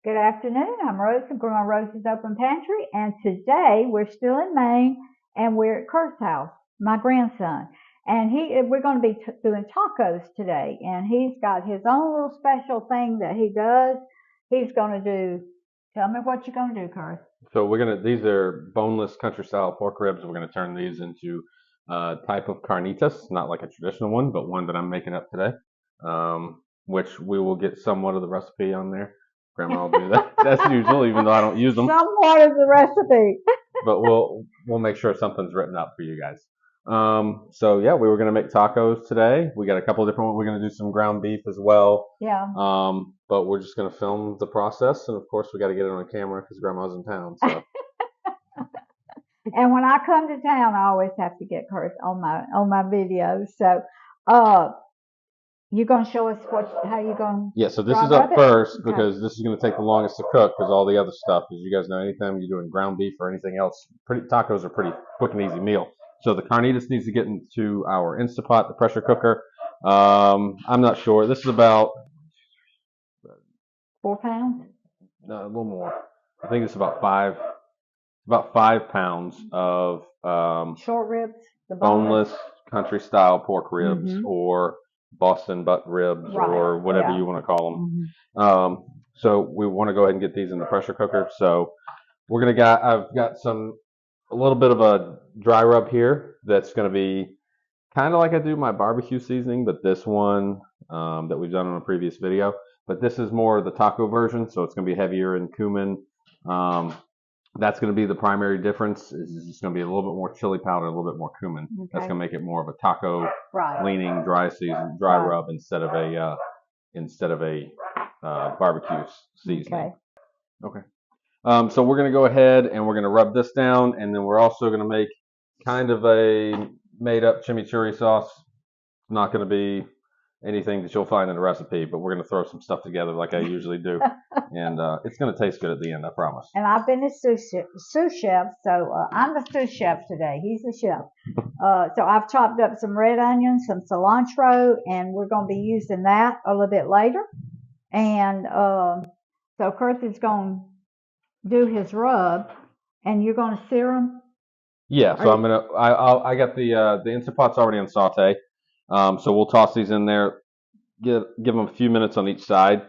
Good afternoon. I'm Rose from Grandma Rose's Open Pantry, and today we're still in Maine, and we're at Kurt's house, my grandson, and we're going to be doing tacos today, and he's got his own little special thing that he does. He's going to do. Tell me what you're going to do, Kurt. So these are boneless country style pork ribs. We're gonna turn these into a type of carnitas, not like a traditional one, but one that I'm making up today. Which we will get somewhat of the recipe on there. Grandma will do that. That's usual, even though I don't use them. Somewhat of the recipe. But we'll make sure something's written up for you guys. So yeah, we were gonna make tacos today. We got a couple of different ones. We're gonna do some ground beef as well. Yeah. But we're just gonna film the process, and of course we got to get it on camera because Grandma's in town. So. And when I come to town, I always have to get Kurt on my videos. So, you're gonna show us how you're gonna. Yeah, so this is up first because this is going to take the longest to cook because all the other stuff, as you guys know, anytime you're doing ground beef or anything else, tacos are pretty quick and easy meal. So the carnitas needs to get into our Instapot, the pressure cooker. I'm not sure. This is about 4 pounds. No, a little more. I think it's about 5 pounds of short ribs, the boneless country style pork ribs, or Boston butt ribs, or whatever you want to call them. So we want to go ahead and get these in the pressure cooker. So I've got a little bit of a dry rub here that's going to be kind of like I do my barbecue seasoning, but this one that we've done in a previous video. But this is more the taco version, so it's going to be heavier in cumin. That's going to be the primary difference. It's just going to be a little bit more chili powder, a little bit more cumin. Okay. That's going to make it more of a taco leaning dry rub instead of a barbecue seasoning. Okay. So we're going to go ahead and we're going to rub this down, and then we're also going to make kind of a made up chimichurri sauce. Not going to be anything that you'll find in the recipe, but we're going to throw some stuff together like I usually do, and it's going to taste good at the end, I promise. And I've been a sous chef, so I'm the sous chef today. He's the chef. So I've chopped up some red onions, some cilantro, and we're going to be using that a little bit later. And so Kurt is going to do his rub, and you're going to sear them? Yeah, so I got the Instapot's already on saute. So we'll toss these in there, give them a few minutes on each side,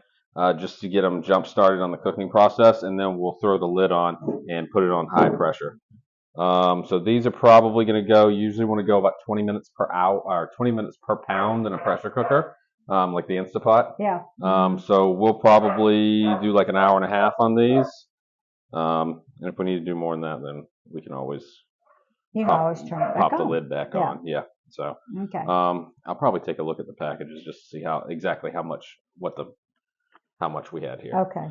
just to get them jump started on the cooking process, and then we'll throw the lid on and put it on high pressure. So these are probably going to go. Usually want to go about 20 minutes per hour or 20 minutes per pound in a pressure cooker, like the Instapot. Yeah. So we'll probably do like an hour and a half on these. And if we need to do more than that, then we can always turn it back pop the lid back on. Yeah. So okay. I'll probably take a look at the packages just to see how much we had here. Okay.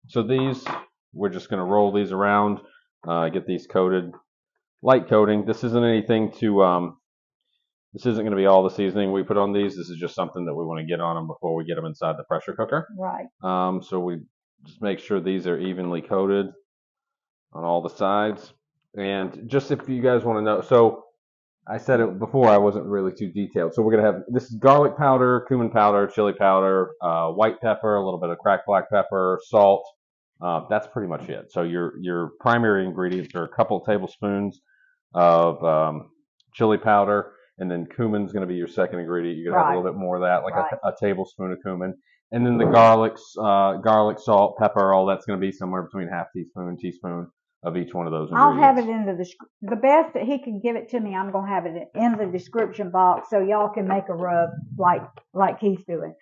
So these, we're just going to roll these around, get these coated, light coating. This isn't anything this isn't going to be all the seasoning we put on these. This is just something that we want to get on them before we get them inside the pressure cooker. Right. So we just make sure these are evenly coated on all the sides. And just if you guys want to know, so I said it before, I wasn't really too detailed. So we're going to have, this is garlic powder, cumin powder, chili powder, white pepper, a little bit of cracked black pepper, salt. That's pretty much it. So your primary ingredients are a couple of tablespoons of chili powder, and then cumin is going to be your second ingredient. You're going to have a little bit more of that, like a tablespoon of cumin. And then the garlic, salt, pepper, all that's going to be somewhere between half teaspoon of each one of those ingredients. I'll have it in the best that he can give it to me. I'm gonna have it in the description box so y'all can make a rub like he's doing.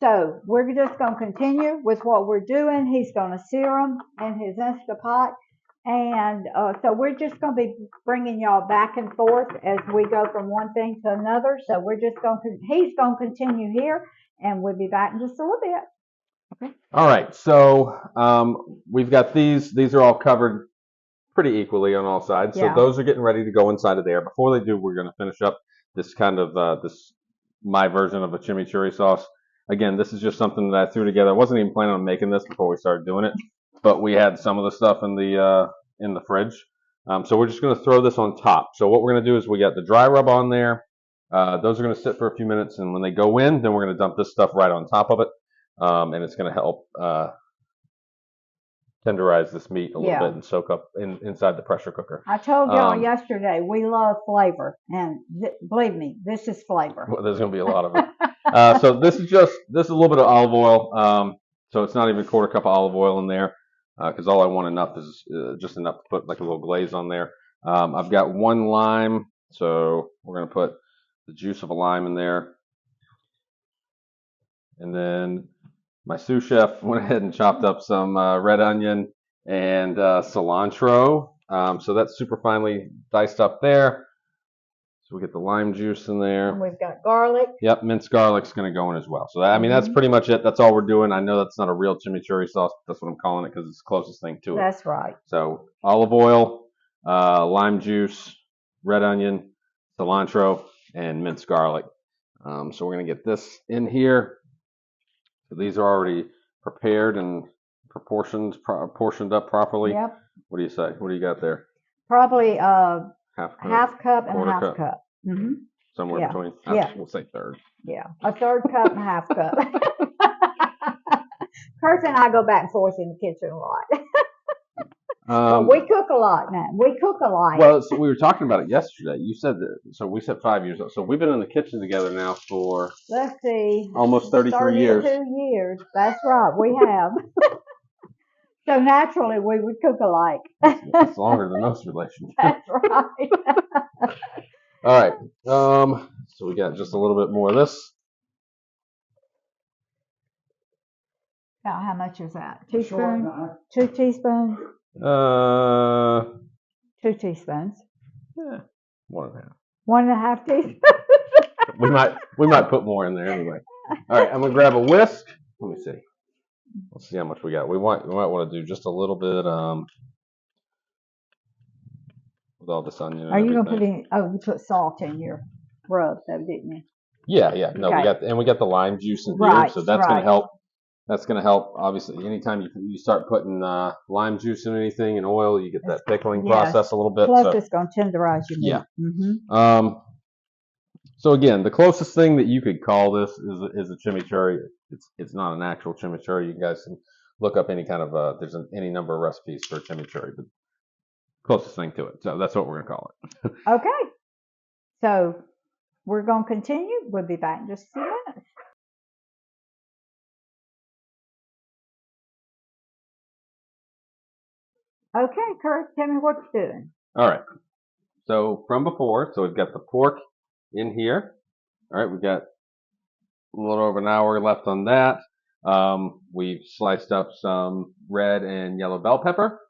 So we're just gonna continue with what we're doing. He's gonna sear them in his Instapot, and so we're just gonna be bringing y'all back and forth as we go from one thing to another. So he's gonna continue here, and we'll be back in just a little bit. Okay. All right. So we've got these. These are all covered pretty equally on all sides. So those are getting ready to go inside of there. Before they do, we're going to finish up this kind of my version of a chimichurri sauce. Again, this is just something that I threw together. I wasn't even planning on making this before we started doing it, but we had some of the stuff in the fridge. So we're just going to throw this on top. So what we're going to do is we got the dry rub on there. Those are going to sit for a few minutes, and when they go in, then we're going to dump this stuff right on top of it, and it's going to help tenderize this meat a little bit and soak up inside the pressure cooker. I told y'all yesterday we love flavor, and believe me, this is flavor. Well, there's going to be a lot of it. So this is a little bit of olive oil. So it's not even a quarter cup of olive oil in there, because all I want enough is just enough to put like a little glaze on there. I've got 1 lime, so we're going to put the juice of a lime in there. And then my sous chef went ahead and chopped up some red onion and cilantro. So that's super finely diced up there. So we get the lime juice in there. And we've got garlic. Yep, minced garlic's going to go in as well. So I mean, that's pretty much it. That's all we're doing. I know that's not a real chimichurri sauce, but that's what I'm calling it because it's the closest thing to it. That's right. So olive oil, lime juice, red onion, cilantro, and minced garlic. So we're going to get this in here. So these are already prepared and portioned up properly. Yep. What do you say? What do you got there? Probably half cup and a half cup. Mm-hmm. Somewhere between. We'll say third. Yeah, a third cup and a half cup. Kurt and I go back and forth in the kitchen a lot. But we cook a lot now. We cook a lot. Well, so we were talking about it yesterday. You said that. So we said 5 years old. So we've been in the kitchen together now for, let's see, almost 33 years. 32 years. That's right. We have. So naturally, we would cook alike. It's longer than most relationships. That's right. All right. So we got just a little bit more of this. Now, how much is that? Teaspoon? 2 teaspoons? 2 teaspoons. Yeah, 1.5. 1.5 teaspoons. we might put more in there anyway. All right, I'm gonna grab a whisk. Let me see. Let's see how much we got. We might want to do just a little bit with all this onion. Are you gonna put in? Oh, you put salt in your rub, though, didn't you? Yeah. No, okay. we got the lime juice in here, so that's gonna help. That's going to help, obviously. Anytime you start putting lime juice in anything and oil, you get that pickling process a little bit. Plus, it's going to tenderize your meat. Yeah. Mm-hmm. So again, the closest thing that you could call this is a chimichurri. It's not an actual chimichurri. You guys can look up any kind of there's any number of recipes for chimichurri, but closest thing to it. So that's what we're going to call it. Okay. So we're going to continue. We'll be back in just a few minutes. Okay, Kurt, tell me what you're doing. All right. So from before, so we've got the pork in here. All right, we've got a little over an hour left on that. We've sliced up some red and yellow bell pepper.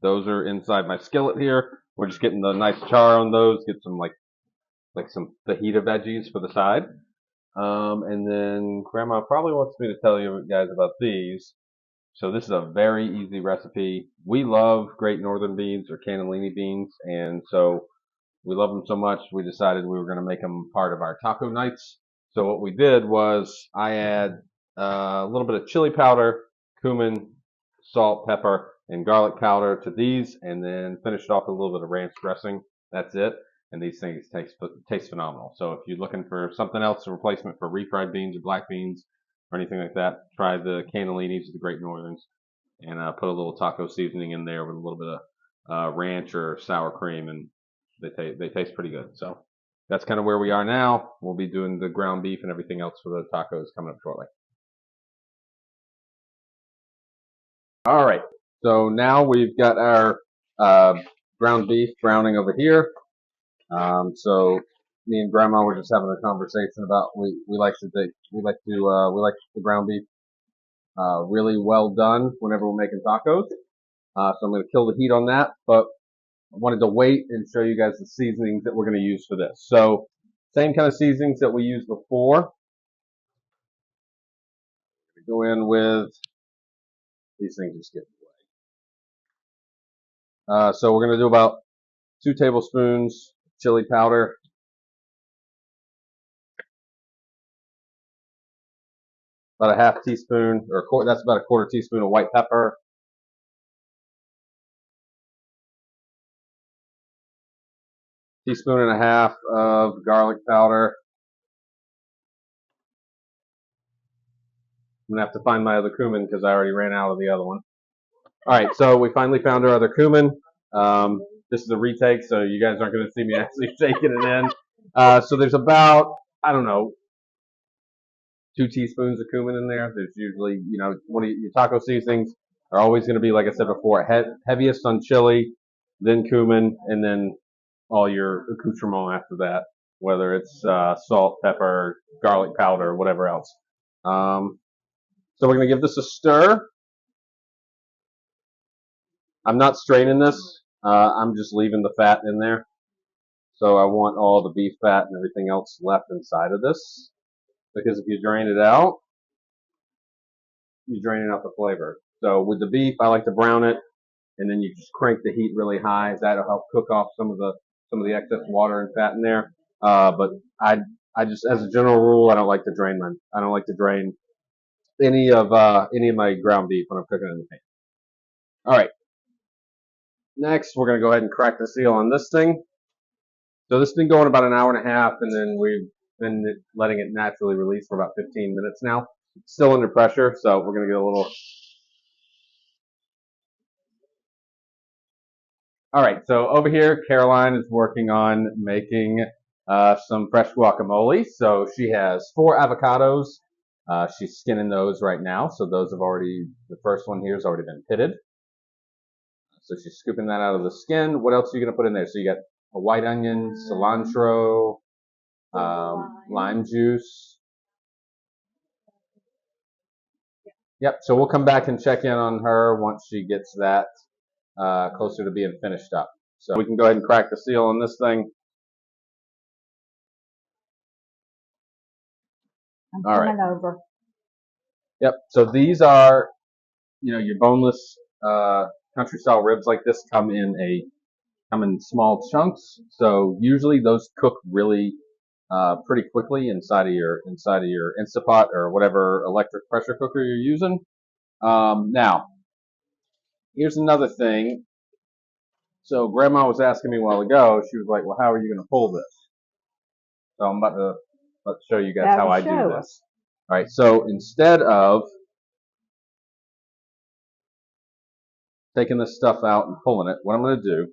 Those are inside my skillet here. We're just getting the nice char on those. Get some like some fajita veggies for the side. And then Grandma probably wants me to tell you guys about these. So this is a very easy recipe. We love Great Northern beans or cannellini beans, and so we love them so much we decided we were going to make them part of our taco nights. So what we did was I add a little bit of chili powder, cumin, salt, pepper, and garlic powder to these, and then finish it off with a little bit of ranch dressing. That's it. And these things taste phenomenal. So if you're looking for something else, a replacement for refried beans or black beans, or anything like that, try the cannellinis or the Great Northerns, and put a little taco seasoning in there with a little bit of ranch or sour cream, and they taste pretty good. So that's kind of where we are now. We'll be doing the ground beef and everything else for the tacos coming up shortly. All right, so now we've got our ground beef browning over here. So me and Grandma were just having a conversation about we like the ground beef really well done whenever we're making tacos. So I'm going to kill the heat on that, but I wanted to wait and show you guys the seasonings that we're going to use for this. So same kind of seasonings that we used before. Go in with these things just get away. So we're going to do about 2 tablespoons chili powder. About a half teaspoon, or that's about a quarter teaspoon of white pepper. Teaspoon and a half of garlic powder. I'm going to have to find my other cumin because I already ran out of the other one. All right, so we finally found our other cumin. This is a retake, so you guys aren't going to see me actually shaking it in. So there's about, I don't know, 2 teaspoons of cumin in there. There's usually, one of your taco seasonings are always going to be, like I said before, heaviest on chili, then cumin, and then all your accoutrement after that, whether it's salt, pepper, garlic powder, whatever else. So we're going to give this a stir. I'm not straining this. I'm just leaving the fat in there. So I want all the beef fat and everything else left inside of this. Because if you drain it out, you're draining out the flavor. So with the beef, I like to brown it, and then you just crank the heat really high. That'll help cook off some of the excess water and fat in there. But I just, as a general rule, I don't like to drain any of my ground beef when I'm cooking it in the pan. All right. Next, we're gonna go ahead and crack the seal on this thing. So this has been going about an hour and a half, and then we've been letting it naturally release for about 15 minutes now. It's still under pressure, so we're gonna get a little. All right, so over here, Caroline is working on making some fresh guacamole. So she has 4 avocados. She's skinning those right now. So the first one here has already been pitted. So she's scooping that out of the skin. What else are you going to put in there? So you got a white onion, cilantro, lime juice. Yep, so we'll come back and check in on her once she gets that closer to being finished up. So we can go ahead and crack the seal on this thing. I'm coming over. Yep, so these are, your boneless country style ribs like this come in small chunks. So usually those cook really pretty quickly inside of your Instapot or whatever electric pressure cooker you're using. Now, here's another thing. So Grandma was asking me a while ago. She was like, "Well, how are you going to pull this?" So I'm about to let's show you guys how I do this. All right. So instead of taking this stuff out and pulling it, what I'm going to do.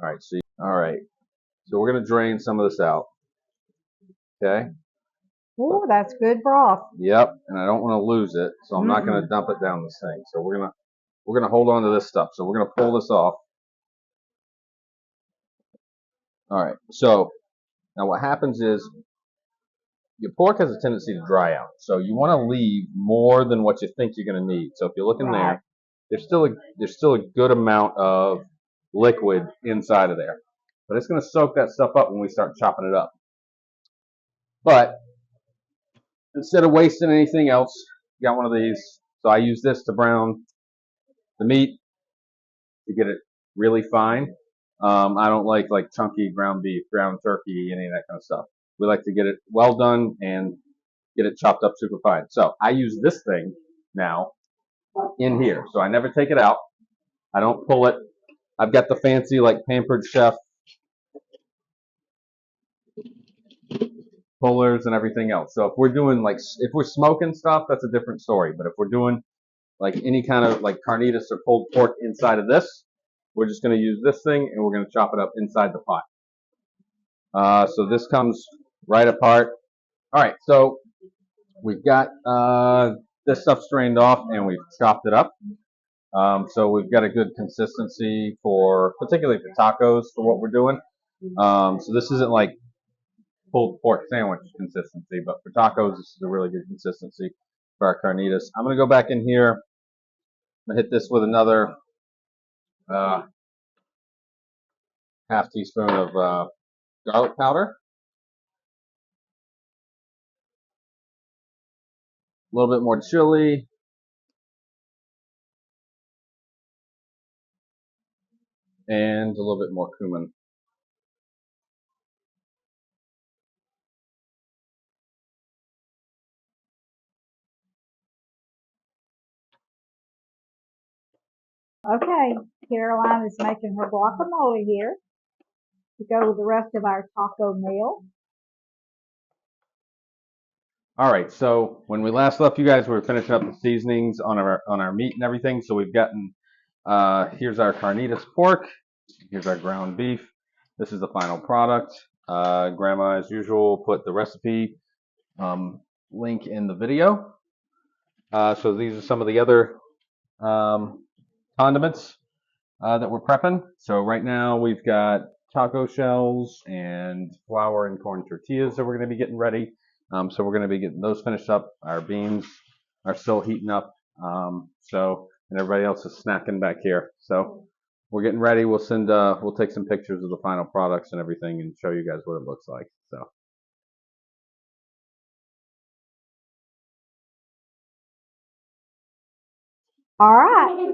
All right. So we're going to drain some of this out. Okay. Oh, that's good broth. Yep, and I don't want to lose it, so I'm not going to dump it down this thing. So we're gonna hold on to this stuff. So we're gonna pull this off. All right. So now what happens is your pork has a tendency to dry out. So you want to leave more than what you think you're going to need. So if you look in there, there's still a good amount of liquid inside of there, but it's going to soak that stuff up when we start chopping it up. But instead of wasting anything else, you got one of these. So I use this to brown the meat to get it really fine. I don't like chunky ground beef, ground turkey, any of that kind of stuff. We like to get it well done and get it chopped up super fine. So I use this thing now in here. So I never take it out. I don't pull it. I've got the fancy Pampered Chef pullers and everything else. So if we're doing if we're smoking stuff, that's a different story. But if we're doing any kind of carnitas or pulled pork inside of this, we're just going to use this thing and we're going to chop it up inside the pot. So this comes right apart. All right, so we've got this stuff strained off and we've chopped it up. So we've got a good consistency particularly for tacos for what we're doing. So this isn't like pulled pork sandwich consistency, but for tacos, this is a really good consistency for our carnitas. I'm going to go back in here. I'm going to hit this with another half teaspoon of garlic powder. A little bit more chili. And a little bit more cumin. Okay, Caroline is making her guacamole here to go with the rest of our taco meal. All right, so when we last left you guys, we were finishing up the seasonings on our meat and everything. So we've gotten here's our carnitas pork, here's our ground beef. This is the final product. Grandma, as usual, put the recipe link in the video. So these are some of the other condiments that we're prepping. So right now we've got taco shells and flour and corn tortillas that we're going to be getting ready. So we're going to be getting those finished up. Our beans are still heating up. And everybody else is snacking back here. So we're getting ready. We'll take some pictures of the final products and everything and show you guys what it looks like. So. All right.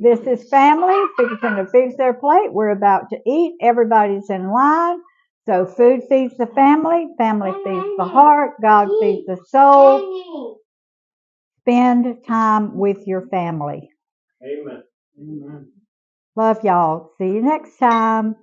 This is family fixing to fix their plate. We're about to eat. Everybody's in line. So food feeds the family. Family feeds the heart. God feeds the soul. Spend time with your family. Amen. Amen. Love y'all. See you next time.